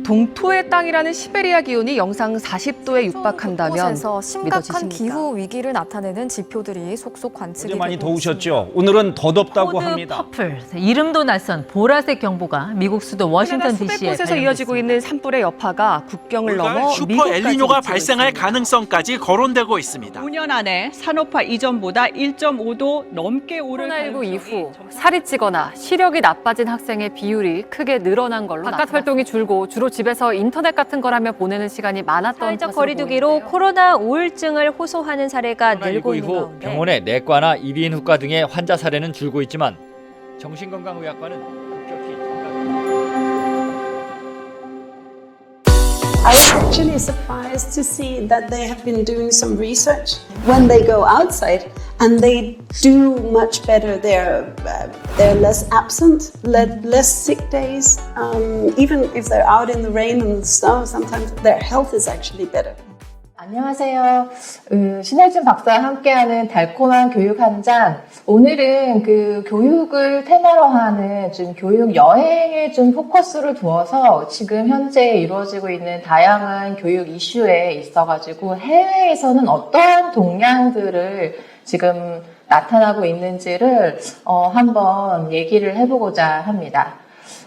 동토의 땅이라는 시베리아 기온이 영상 40도에 육박한다면 곳곳에서 심각한 믿어지십니까? 기후 위기를 나타내는 지표들이 속속 관측이 어제 많이 되고 더우셨죠? 오늘은 더 덥다고 코드 합니다. 퍼플, 이름도 낯선 보라색 경보가 미국 수도 워싱턴 수백 DC에 곳에서 이어지고 있는 산불의 여파가 국경을 넘어 슈퍼 미국까지 엘니뇨가 미치고 발생할 있습니다. 가능성까지 거론되고 있습니다. 5년 안에 산업화 이전보다 1.5도 넘게 오를 코로나19 이후 살이 찌거나 시력이 나빠진 학생의 비율이 크게 늘어난 걸로 바깥 활동이 줄고 주로 집에서 인터넷 같은 걸 하며 보내는 시간이 많았던 사회적 것으로 거리두기로 보이는데요. 코로나 우울증을 호소하는 사례가 늘고 코로나19 있는 이후 가운데 병원의 내과나 이비인후과 등의 환자 사례는 줄고 있지만 정신건강의학과는 급격히 I was actually surprised to see that they have been doing some research when they go outside, and they do much better. They're less absent, less sick days. Even if they're out in the rain and the snow, sometimes their health is actually better. 안녕하세요. 신혜진 박사와 함께하는 달콤한 교육 한 잔. 오늘은 그 교육을 테마로 하는 좀 교육 여행에 좀 포커스를 두어서 지금 현재 이루어지고 있는 다양한 교육 이슈에 있어가지고 해외에서는 어떠한 동향들을 지금 나타나고 있는지를 한번 얘기를 해보고자 합니다.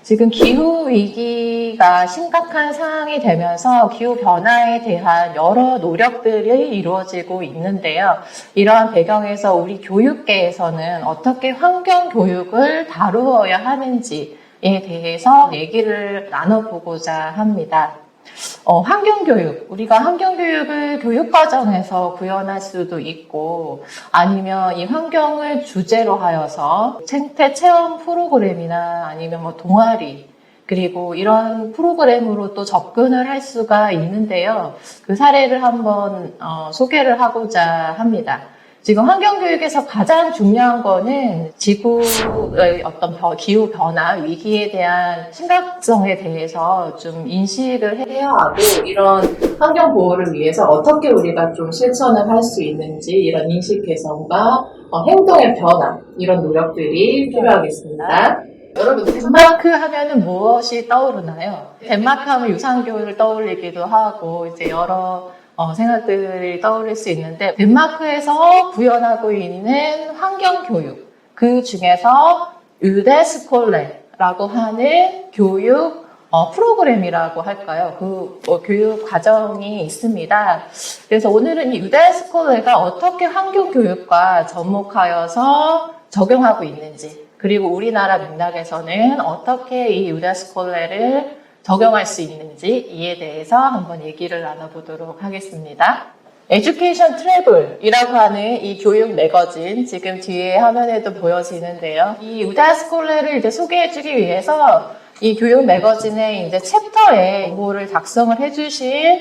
지금 기후위기가 심각한 상황이 되면서 기후변화에 대한 여러 노력들이 이루어지고 있는데요. 이러한 배경에서 우리 교육계에서는 어떻게 환경교육을 다루어야 하는지에 대해서 얘기를 나눠보고자 합니다. 환경교육, 우리가 환경교육을 교육과정에서 구현할 수도 있고 아니면 이 환경을 주제로 하여서 생태 체험 프로그램이나 아니면 뭐 동아리 그리고 이런 프로그램으로 또 접근을 할 수가 있는데요. 그 사례를 한번 소개를 하고자 합니다. 지금 환경교육에서 가장 중요한 거는 지구의 어떤 기후 변화 위기에 대한 심각성에 대해서 좀 인식을 해야 하고 이런 환경 보호를 위해서 어떻게 우리가 좀 실천을 할 수 있는지 이런 인식 개선과 행동의 변화 이런 노력들이 필요하겠습니다. 여러분 덴마크 하면은 무엇이 떠오르나요? 덴마크 하면 유산교육을 떠올리기도 하고 이제 여러 생각들이 떠오를 수 있는데 덴마크에서 구현하고 있는 환경교육 그 중에서 우데스콜레라고 하는 교육 프로그램이라고 할까요? 그 교육 과정이 있습니다. 그래서 오늘은 이 우데스콜레가 어떻게 환경교육과 접목하여서 적용하고 있는지 그리고 우리나라 맥락에서는 어떻게 이 우데스콜레를 적용할 수 있는지 이에 대해서 한번 얘기를 나눠보도록 하겠습니다. 에듀케이션 트래블이라고 하는 이 교육 매거진 지금 뒤에 화면에도 보여지는데요. 이 우데스콜레를 이제 소개해주기 위해서 이 교육 매거진의 이제 챕터에 정보를 작성을 해주신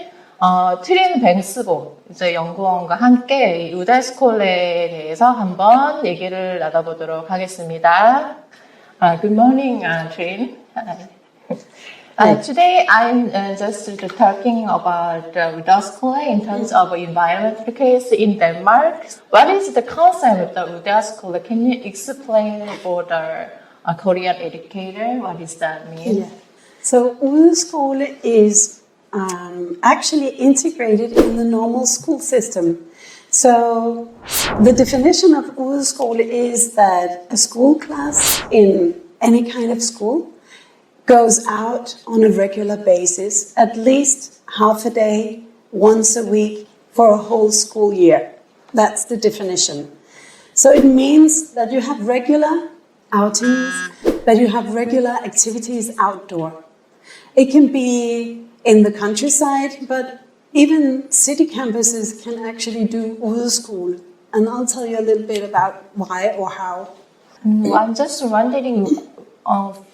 트린 뱅스보 이제 연구원과 함께 이 우데스콜레에 대해서 한번 얘기를 나눠보도록 하겠습니다. Good morning, Trin. Today I'm just talking about Udeskole in terms of environmental case in Denmark. What is the concept of Udeskole? Can you explain for the Korean educator what does that mean? Yeah. So Udeskole is actually integrated in the normal school system. So the definition of Udeskole is that a school class in any kind of school goes out on a regular basis, at least half a day, once a week, for a whole school year. That's the definition. So it means that you have regular outings, that you have regular activities outdoor. It can be in the countryside, but even city campuses can actually do Udeskole. And I'll tell you a little bit about why or how. I'm just wondering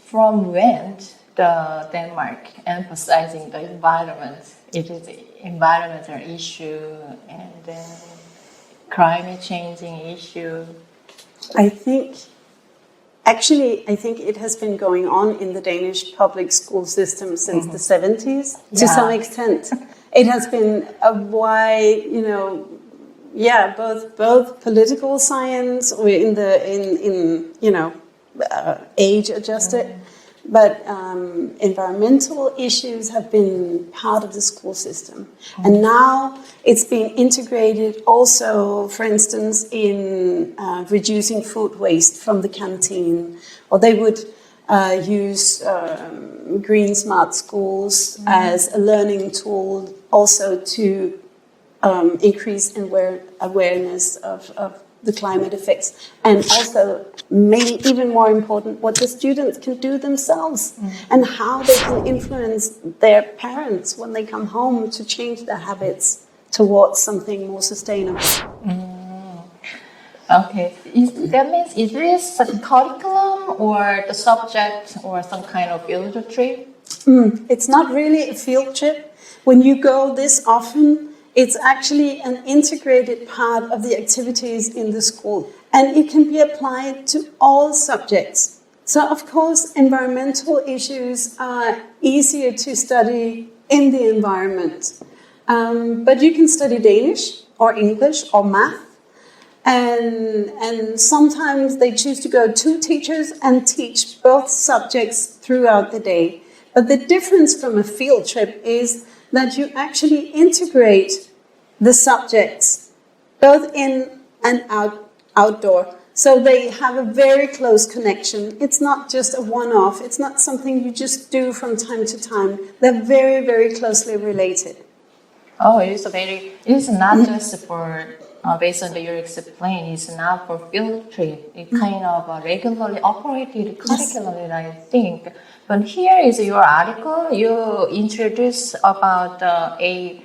from when the Denmark emphasizing the environment, it is an environmental issue and then climate changing issue. I think it has been going on in the Danish public school system since the 70s to some extent. It has been a wide, both political science or in age adjusted, but environmental issues have been part of the school system. And now it's being integrated also, for instance, in reducing food waste from the canteen, or they would use Green Smart Schools as a learning tool also to increase awareness of the climate effects, and also, maybe even more important, what the students can do themselves and how they can influence their parents when they come home to change their habits towards something more sustainable. Okay, that means is this a curriculum or the subject or some kind of field trip? It's not really a field trip. When you go this often, it's actually an integrated part of the activities in the school, and it can be applied to all subjects. So, of course, environmental issues are easier to study in the environment, but you can study Danish or English or math, and sometimes they choose to go to teachers and teach both subjects throughout the day. But the difference from a field trip is that you actually integrate the subjects both in and outdoor. So they have a very close connection. It's not just a one-off. It's not something you just do from time to time. They're very, very closely related. Oh, it is not just for, based on the your explain, it's not for field trip. It's kind of a regularly operated curriculum, I think. But here is your article. You introduce about a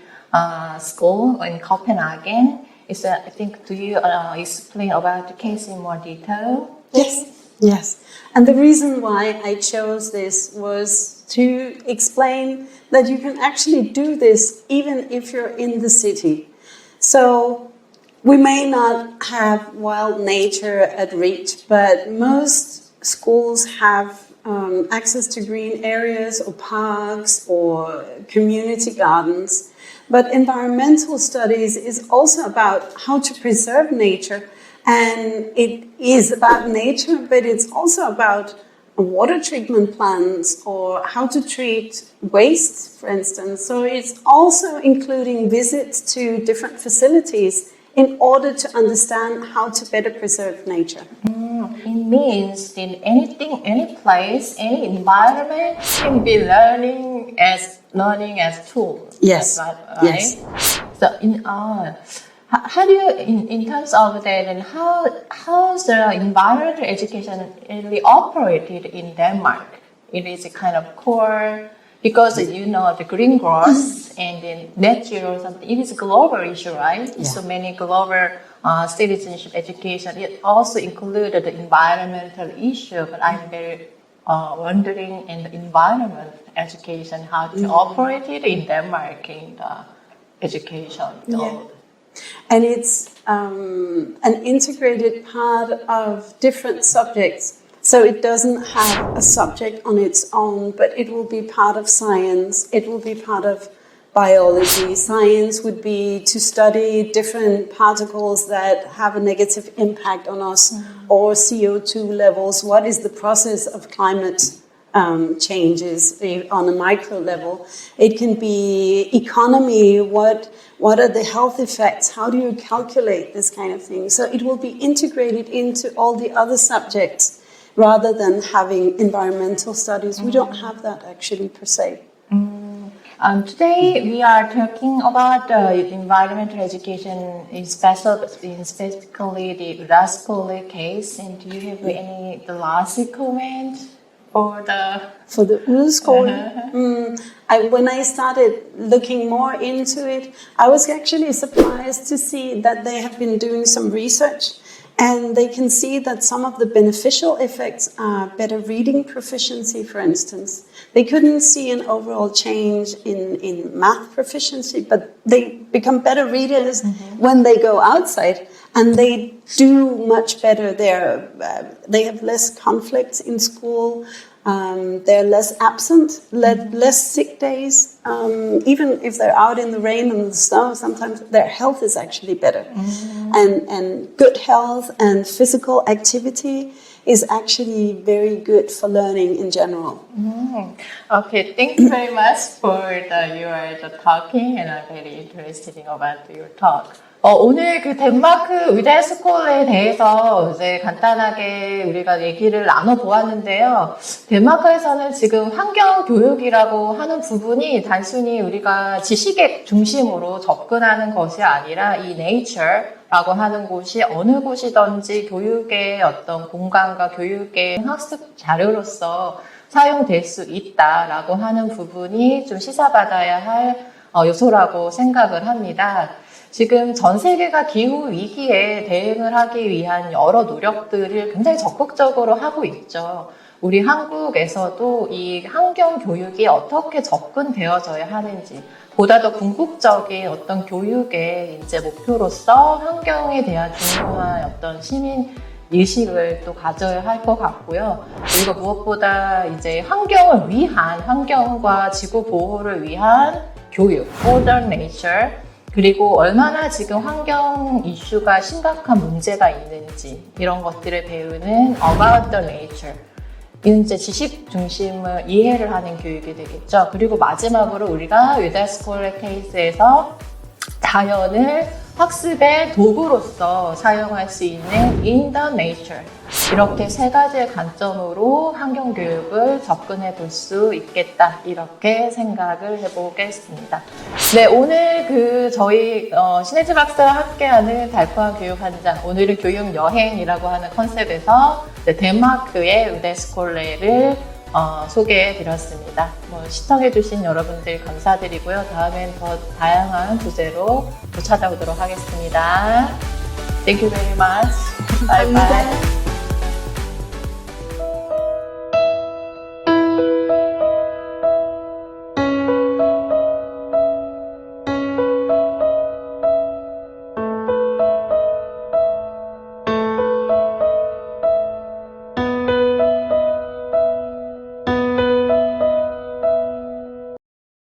school in Copenhagen. Is I think, do you explain about the case in more detail? Yes. And the reason why I chose this was to explain that you can actually do this even if you're in the city. So we may not have wild nature at reach, but most schools have access to green areas or parks or community gardens. But environmental studies is also about how to preserve nature, and it is about nature, but it's also about water treatment plants or how to treat waste, for instance. So it's also including visits to different facilities in order to understand how to better preserve nature. It means in anything, any place, any environment can be learning as tool. Yes. Right? Yes. So how do you, in terms of that, and how's the environmental education really operated in Denmark? It is a kind of core, because you know the green growth and then net zero, something. It is a global issue, right? Yeah. So many global citizenship education. It also included the environmental issue, but I'm very wondering in the environment education, how to operate it in Denmark in the education field. Yeah. And it's an integrated part of different subjects. So it doesn't have a subject on its own, but it will be part of science. It will be part of biology. Science would be to study different particles that have a negative impact on us, or CO2 levels. What is the process of climate changes on a micro level? It can be economy. What are the health effects? How do you calculate this kind of thing? So it will be integrated into all the other subjects rather than having environmental studies. We don't have that actually per se. Today we are talking about environmental education, specifically the Udeskole case. And do you have any last comment for the Udeskole? When I started looking more into it, I was actually surprised to see that they have been doing some research. And they can see that some of the beneficial effects are better reading proficiency, for instance. They couldn't see an overall change in math proficiency, but they become better readers when they go outside, and they do much better there. They have less conflicts in school. They're less absent, less sick days. Even if they're out in the rain and the snow, sometimes their health is actually better. And good health and physical activity is actually very good for learning in general. Okay, thank you very much for your talking, and I'm very interested about your talk. 오늘 그 덴마크 우데스콜레에 대해서 이제 간단하게 우리가 얘기를 나눠보았는데요. 덴마크에서는 지금 환경 교육이라고 하는 부분이 단순히 우리가 지식의 중심으로 접근하는 것이 아니라 이 nature라고 하는 곳이 어느 곳이든지 교육의 어떤 공간과 교육의 학습 자료로서 사용될 수 있다라고 하는 부분이 좀 시사받아야 할 요소라고 생각을 합니다. 지금 전 세계가 기후 위기에 대응을 하기 위한 여러 노력들을 굉장히 적극적으로 하고 있죠. 우리 한국에서도 이 환경 교육이 어떻게 접근되어져야 하는지, 보다 더 궁극적인 어떤 교육의 이제 목표로서 환경에 대한 중요한 어떤 시민 의식을 또 가져야 할 것 같고요. 그리고 무엇보다 이제 환경을 위한, 환경과 지구 보호를 위한 교육, for nature, 그리고 얼마나 지금 환경 이슈가 심각한 문제가 있는지 이런 것들을 배우는 about the nature, 이제 지식 중심을 이해를 하는 교육이 되겠죠. 그리고 마지막으로 우리가 우데스콜레 케이스에서 자연을 학습의 도구로서 사용할 수 있는 in the nature, 이렇게 세 가지의 관점으로 환경교육을 접근해 볼 수 있겠다, 이렇게 생각을 해보겠습니다. 네, 오늘 저희 신혜지 박사와 함께하는 달콤한 교육 현장, 오늘은 교육 여행이라고 하는 컨셉에서 덴마크의 우데스콜레를 소개해 드렸습니다. 시청해 주신 여러분들 감사드리고요. 다음엔 더 다양한 주제로 또 찾아오도록 하겠습니다. Thank you very much. Bye bye.